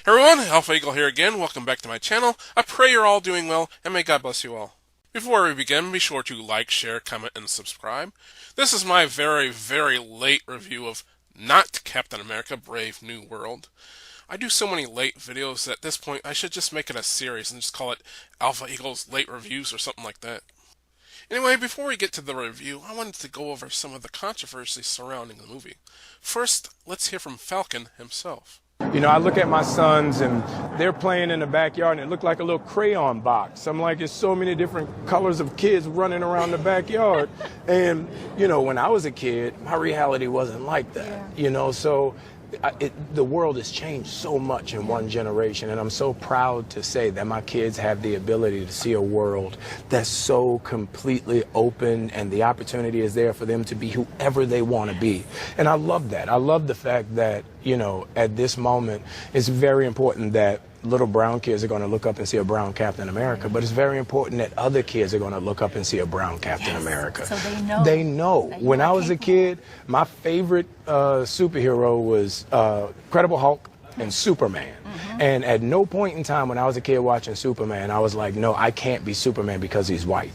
Everyone, Alpha Eagle here again. Welcome back to my channel. I pray you're all doing well, and may God bless you all. Before we begin, be sure to like, share, comment, and subscribe. This is my very, very late review of not Captain America Brave New World. I do so many late videos that at this point I should just make it a series and just call it Alpha Eagle's Late Reviews or something like that. Anyway, before we get to the review, I wanted to go over some of the controversies surrounding the movie. First, let's hear from Falcon himself. You know, I look at my sons and they're playing in the backyard and it looked like a little crayon box. I'm like, there's so many different colors of kids running around the backyard. And, you know, when I was a kid, my reality wasn't like that, you know, so the world has changed so much in one generation, and I'm so proud to say that my kids have the ability to see a world that's so completely open, and the opportunity is there for them to be whoever they want to be. And I love that. I love the fact that, you know, at this moment, it's very important that little brown kids are going to look up and see a brown Captain America, but it's very important that other kids are going to look up and see a brown Captain America. So they know. They know. When I was a kid, my favorite superhero was Incredible Hulk and Superman. And at no point in time when I was a kid watching Superman, I was like, no, I can't be Superman because he's white.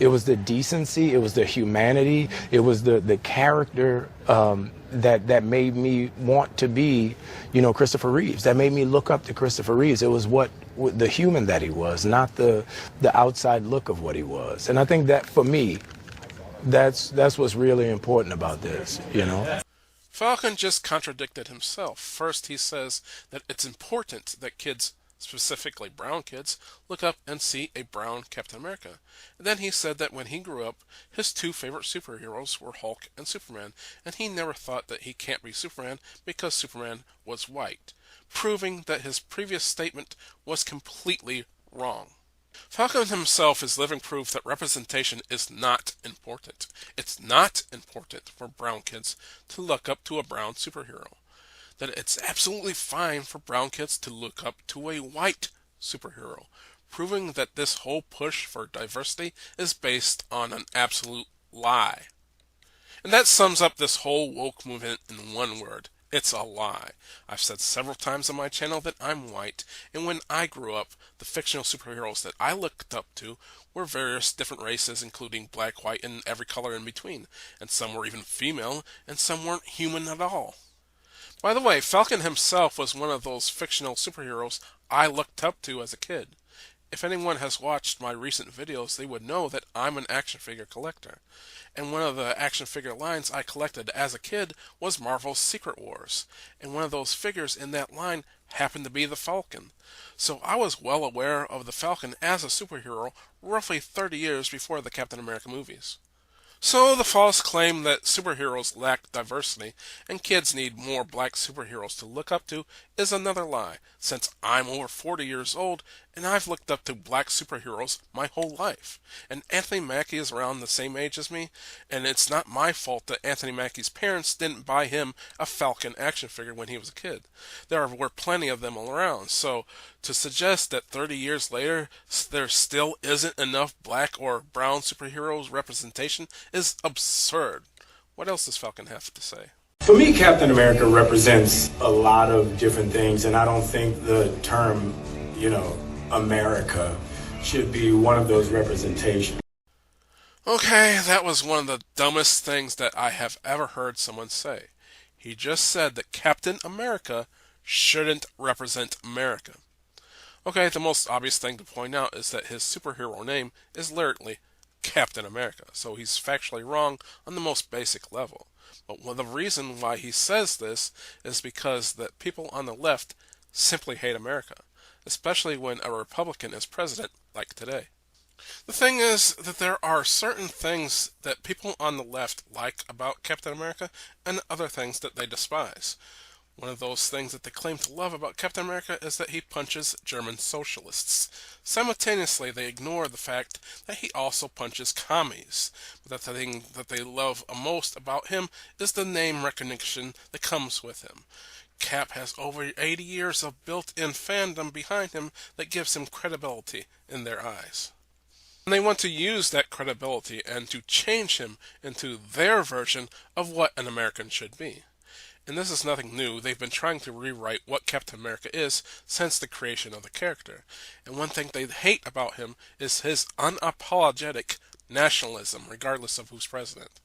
It was the decency, it was the humanity, it was the character that made me want to be, you know, Christopher Reeves. That made me look up to Christopher Reeves. It was the human that he was, not the outside look of what he was. And I think that for me, that's what's really important about this, you know. Falcon just contradicted himself. First, he says that it's important that kids, specifically brown kids, look up and see a brown Captain America. And then he said that when he grew up, his two favorite superheroes were Hulk and Superman, and he never thought that he can't be Superman because Superman was white, proving that his previous statement was completely wrong. Falcon himself is living proof that representation is not important. It's not important for brown kids to look up to a brown superhero. That it's absolutely fine for brown kids to look up to a white superhero, proving that this whole push for diversity is based on an absolute lie. And that sums up this whole woke movement in one word. It's a lie. I've said several times on my channel that I'm white, and when I grew up, the fictional superheroes that I looked up to were various different races, including black, white, and every color in between. And some were even female, and some weren't human at all. By the way, Falcon himself was one of those fictional superheroes I looked up to as a kid. If anyone has watched my recent videos, they would know that I'm an action figure collector. And one of the action figure lines I collected as a kid was Marvel's Secret Wars. And one of those figures in that line happened to be the Falcon. So I was well aware of the Falcon as a superhero roughly 30 years before the Captain America movies. So the false claim that superheroes lack diversity and kids need more black superheroes to look up to is another lie, since I'm over 40 years old and I've looked up to black superheroes my whole life. And Anthony Mackie is around the same age as me, and it's not my fault that Anthony Mackie's parents didn't buy him a Falcon action figure when he was a kid. There were plenty of them around, so to suggest that 30 years later there still isn't enough black or brown superheroes representation is absurd. What else does Falcon have to say? For me, Captain America represents a lot of different things, and I don't think the term, you know, America should be one of those representations. Okay, that was one of the dumbest things that I have ever heard someone say. He just said that Captain America shouldn't represent America. Okay, the most obvious thing to point out is that his superhero name is literally Captain America, so he's factually wrong on the most basic level. But the reason why he says this is because that people on the left simply hate America, especially when a Republican is president, like today. The thing is that there are certain things that people on the left like about Captain America and other things that they despise. One of those things that they claim to love about Captain America is that he punches German socialists. Simultaneously, they ignore the fact that he also punches commies. But the thing that they love most about him is the name recognition that comes with him. Cap has over 80 years of built-in fandom behind him that gives him credibility in their eyes. And they want to use that credibility and to change him into their version of what an American should be. And this is nothing new. They've been trying to rewrite what Captain America is since the creation of the character. And one thing they hate about him is his unapologetic nationalism, regardless of who's president.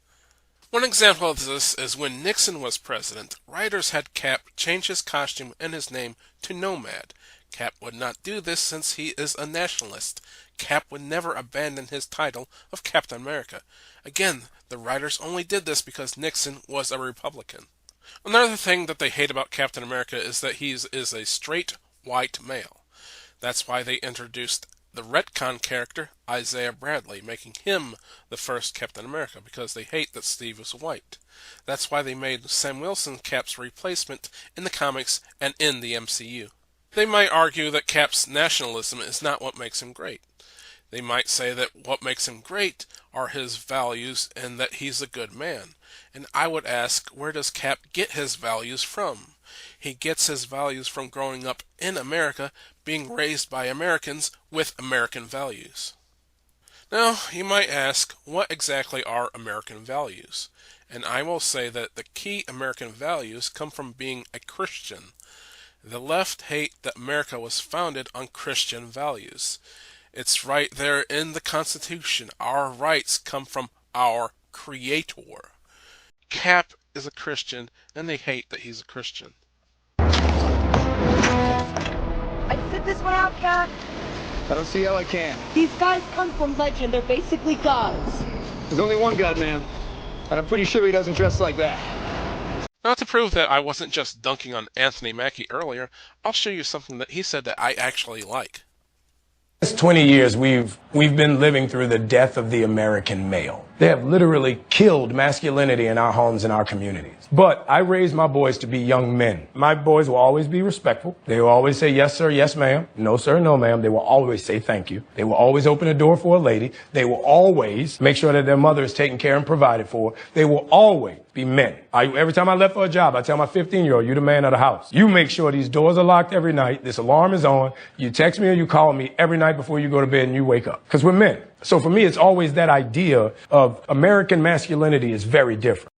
One example of this is when Nixon was president, writers had Cap change his costume and his name to Nomad. Cap would not do this since he is a nationalist. Cap would never abandon his title of Captain America. Again, the writers only did this because Nixon was a Republican. Another thing that they hate about Captain America is that he is a straight white male. That's why they introduced the retcon character Isaiah Bradley, making him the first Captain America, because they hate that Steve is white. That's why they made Sam Wilson Cap's replacement in the comics and in the MCU. They might argue that Cap's nationalism is not what makes him great. They might say that what makes him great are his values and that he's a good man. And I would ask, where does Cap get his values from? He gets his values from growing up in America, being raised by Americans with American values. Now, you might ask, what exactly are American values? And I will say that the key American values come from being a Christian. The left hate that America was founded on Christian values. It's right there in the Constitution. Our rights come from our Creator. Cap is a Christian, and they hate that he's a Christian. I sit this one out, Cap. I don't see how I can. These guys come from legend. They're basically gods. There's only one God, man. And I'm pretty sure he doesn't dress like that. Now, to prove that I wasn't just dunking on Anthony Mackie earlier, I'll show you something that he said that I actually like. Last 20 years, we've been living through the death of the American male. They have literally killed masculinity in our homes and our communities. But I raised my boys to be young men. My boys will always be respectful. They will always say, yes, sir, yes, ma'am. No, sir, no, ma'am. They will always say thank you. They will always open a door for a lady. They will always make sure that their mother is taken care and provided for. They will always be men. Every time I left for a job, I tell my 15-year-old, you're the man of the house. You make sure these doors are locked every night. This alarm is on. You text me or you call me every night before you go to bed and you wake up. Because we're men. So for me, it's always that idea of American masculinity is very different.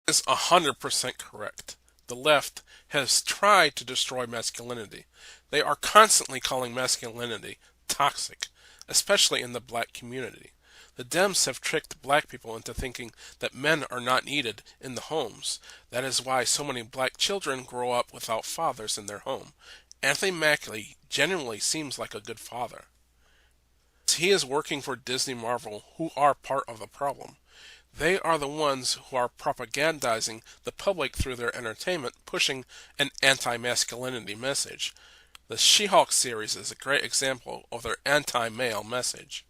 Is 100% correct. The left has tried to destroy masculinity. They are constantly calling masculinity toxic, especially in the black community. The Dems have tricked black people into thinking that men are not needed in the homes. That is why so many black children grow up without fathers in their home. Anthony Mackie genuinely seems like a good father. He is working for Disney Marvel, who are part of the problem. They are the ones who are propagandizing the public through their entertainment, pushing an anti-masculinity message. The She-Hulk series is a great example of their anti-male message.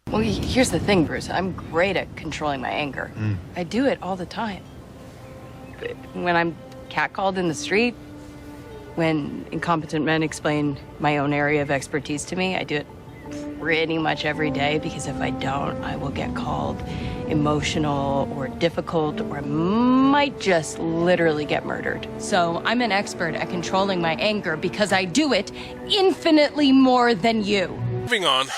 Well, here's the thing, Bruce. I'm great at controlling my anger. I do it all the time. When I'm catcalled in the street, when incompetent men explain my own area of expertise to me, I do it pretty much every day, because if I don't, I will get called emotional or difficult, or I might just literally get murdered. So I'm an expert at controlling my anger because I do it infinitely more than you. Moving on,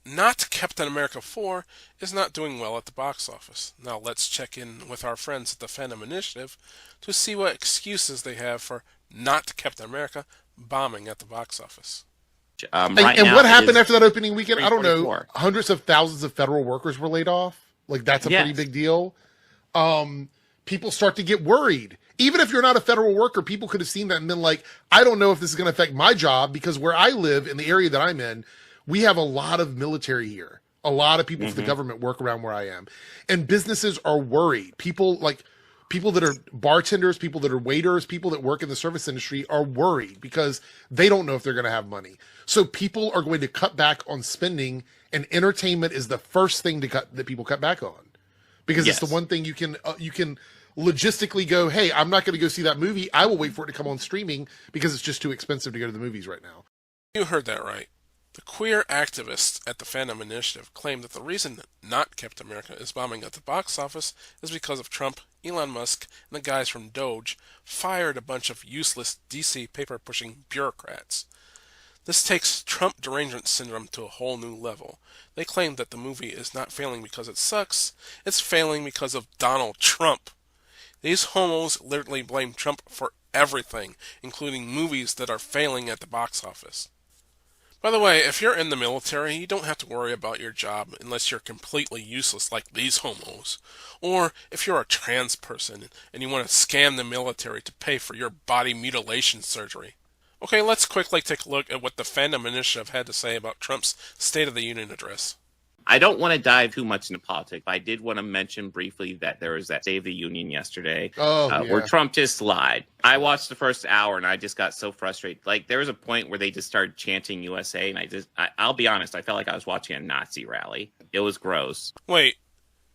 Not Captain America 4 is not doing well at the box office. Now let's check in with our friends at the Fandom Initiative to see what excuses they have for Not Captain America bombing at the box office. And what happened after that opening weekend? I don't know. 344. Hundreds of thousands of federal workers were laid off. Like, that's a pretty big deal. People start to get worried. Even if you're not a federal worker, people could have seen that and been like, I don't know if this is going to affect my job, because where I live, in the area that I'm in, we have a lot of military here. A lot of people for the government work around where I am. And businesses are worried. People that are bartenders, people that are waiters, people that work in the service industry are worried because they don't know if they're going to have money. So people are going to cut back on spending, and entertainment is the first thing that people cut back on, because it's the one thing you can logistically go, hey, I'm not going to go see that movie. I will wait for it to come on streaming because it's just too expensive to go to the movies right now. You heard that right. The queer activists at the Fandom Initiative claim that the reason Not Captain America is bombing at the box office is because of Trump, Elon Musk, and the guys from Doge fired a bunch of useless DC paper-pushing bureaucrats. This takes Trump derangement syndrome to a whole new level. They claim that the movie is not failing because it sucks, it's failing because of Donald Trump. These homos literally blame Trump for everything, including movies that are failing at the box office. By the way, if you're in the military, you don't have to worry about your job unless you're completely useless like these homos. Or if you're a trans person and you want to scam the military to pay for your body mutilation surgery. Okay, let's quickly take a look at what the Fandom Initiative had to say about Trump's State of the Union address. I don't want to dive too much into politics, but I did want to mention briefly that there was that State of the Union yesterday where Trump just lied. I watched the first hour and I just got so frustrated. Like, there was a point where they just started chanting USA, and I'll be honest, I felt like I was watching a Nazi rally. It was gross. Wait,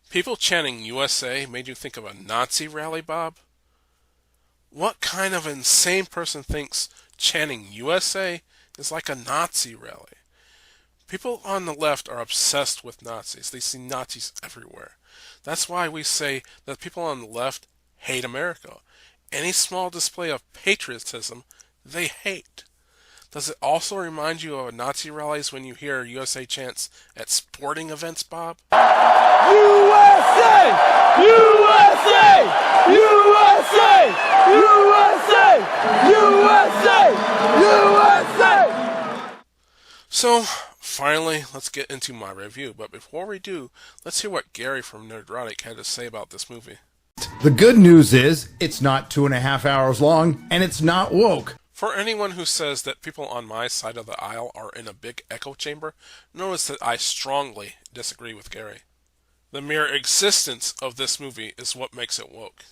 people chanting USA made you think of a Nazi rally, Bob? What kind of insane person thinks chanting USA is like a Nazi rally? People on the left are obsessed with Nazis. They see Nazis everywhere. That's why we say that people on the left hate America. Any small display of patriotism, they hate. Does it also remind you of Nazi rallies when you hear USA chants at sporting events, Bob? USA! USA! USA! USA! USA! USA! So, finally, let's get into my review. But before we do, let's hear what Gary from Nerdrotic had to say about this movie. The good news is it's not 2.5 hours long, and it's not woke. For anyone who says that people on my side of the aisle are in a big echo chamber, notice that I strongly disagree with Gary. The mere existence of this movie is what makes it woke.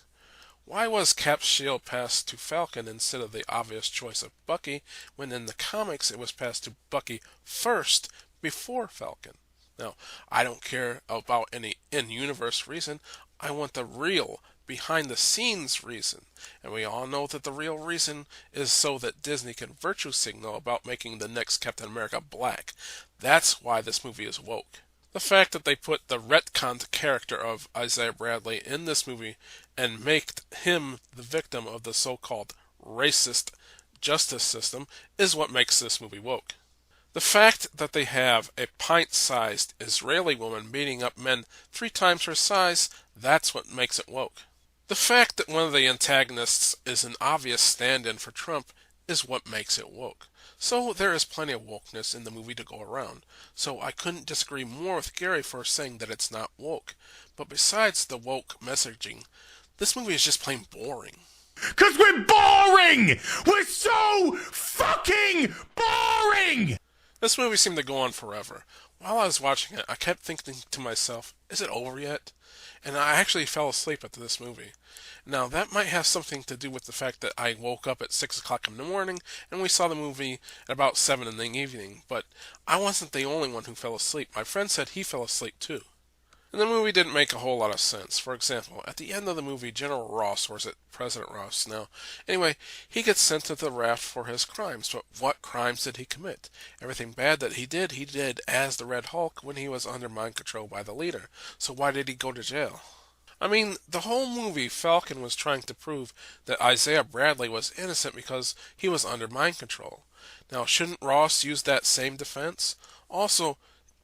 Why was Cap's shield passed to Falcon instead of the obvious choice of Bucky, when in the comics it was passed to Bucky first, before Falcon? Now, I don't care about any in-universe reason. I want the real, behind-the-scenes reason. And we all know that the real reason is so that Disney can virtue signal about making the next Captain America black. That's why this movie is woke. The fact that they put the retconned character of Isaiah Bradley in this movie and make him the victim of the so-called racist justice system is what makes this movie woke. The fact that they have a pint-sized Israeli woman beating up men 3 times her size, that's what makes it woke. The fact that one of the antagonists is an obvious stand-in for Trump is what makes it woke. So there is plenty of wokeness in the movie to go around. So I couldn't disagree more with Gary for saying that it's not woke. But besides the woke messaging, this movie is just plain boring. 'Cause we're boring! We're so fucking boring! This movie seemed to go on forever. While I was watching it, I kept thinking to myself, is it over yet? And I actually fell asleep at this movie. Now, that might have something to do with the fact that I woke up at 6 o'clock in the morning, and we saw the movie at about 7 in the evening, but I wasn't the only one who fell asleep. My friend said he fell asleep too. And the movie didn't make a whole lot of sense. For example, at the end of the movie, General Ross, or is it President Ross now? Anyway, he gets sent to the raft for his crimes. But what crimes did he commit? Everything bad that he did as the Red Hulk when he was under mind control by the leader. So why did he go to jail? I mean, the whole movie, Falcon was trying to prove that Isaiah Bradley was innocent because he was under mind control. Now, shouldn't Ross use that same defense? Also,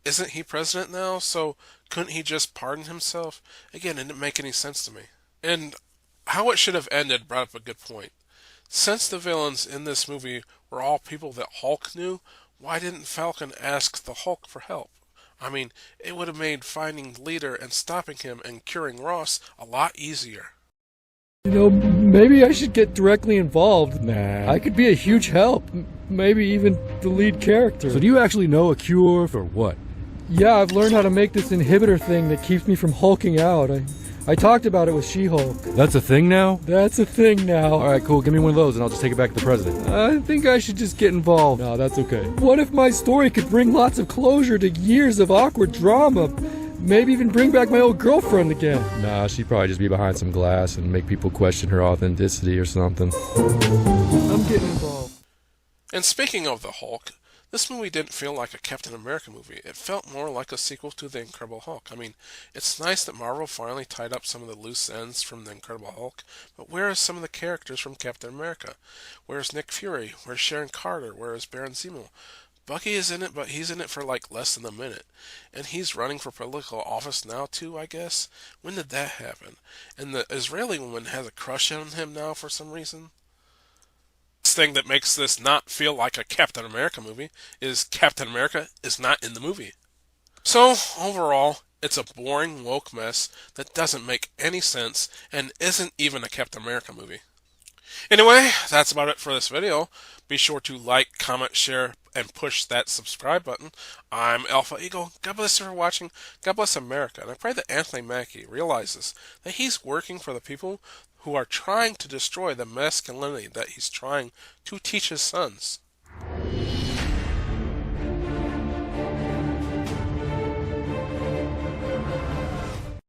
isn't he president now, so couldn't he just pardon himself? Again, it didn't make any sense to me. And how it should have ended brought up a good point. Since the villains in this movie were all people that Hulk knew, why didn't Falcon ask the Hulk for help? I mean, it would have made finding the leader and stopping him and curing Ross a lot easier. You know, maybe I should get directly involved. Nah. I could be a huge help. Maybe even the lead character. So do you actually know a cure for what? Yeah, I've learned how to make this inhibitor thing that keeps me from hulking out. I talked about it with She-Hulk. That's a thing now? That's a thing now. Alright, cool. Give me one of those and I'll just take it back to the president. I think I should just get involved. No, that's okay. What if my story could bring lots of closure to years of awkward drama? Maybe even bring back my old girlfriend again. Nah, she'd probably just be behind some glass and make people question her authenticity or something. I'm getting involved. And speaking of the Hulk, this movie didn't feel like a Captain America movie. It felt more like a sequel to The Incredible Hulk. I mean, it's nice that Marvel finally tied up some of the loose ends from The Incredible Hulk, but where are some of the characters from Captain America? Where's Nick Fury? Where's Sharon Carter? Where is Baron Zemo? Bucky is in it, but he's in it for like less than a minute. And he's running for political office now, too, I guess. When did that happen? And the Israeli woman has a crush on him now for some reason. This thing that makes this not feel like a Captain America movie is Captain America is not in the movie. So, overall, it's a boring, woke mess that doesn't make any sense and isn't even a Captain America movie. Anyway, that's about it for this video. Be sure to like, comment, share, and push that subscribe button. I'm Alpha Eagle. God bless you for watching. God bless America. And I pray that Anthony Mackie realizes that he's working for the people who are trying to destroy the masculinity that he's trying to teach his sons.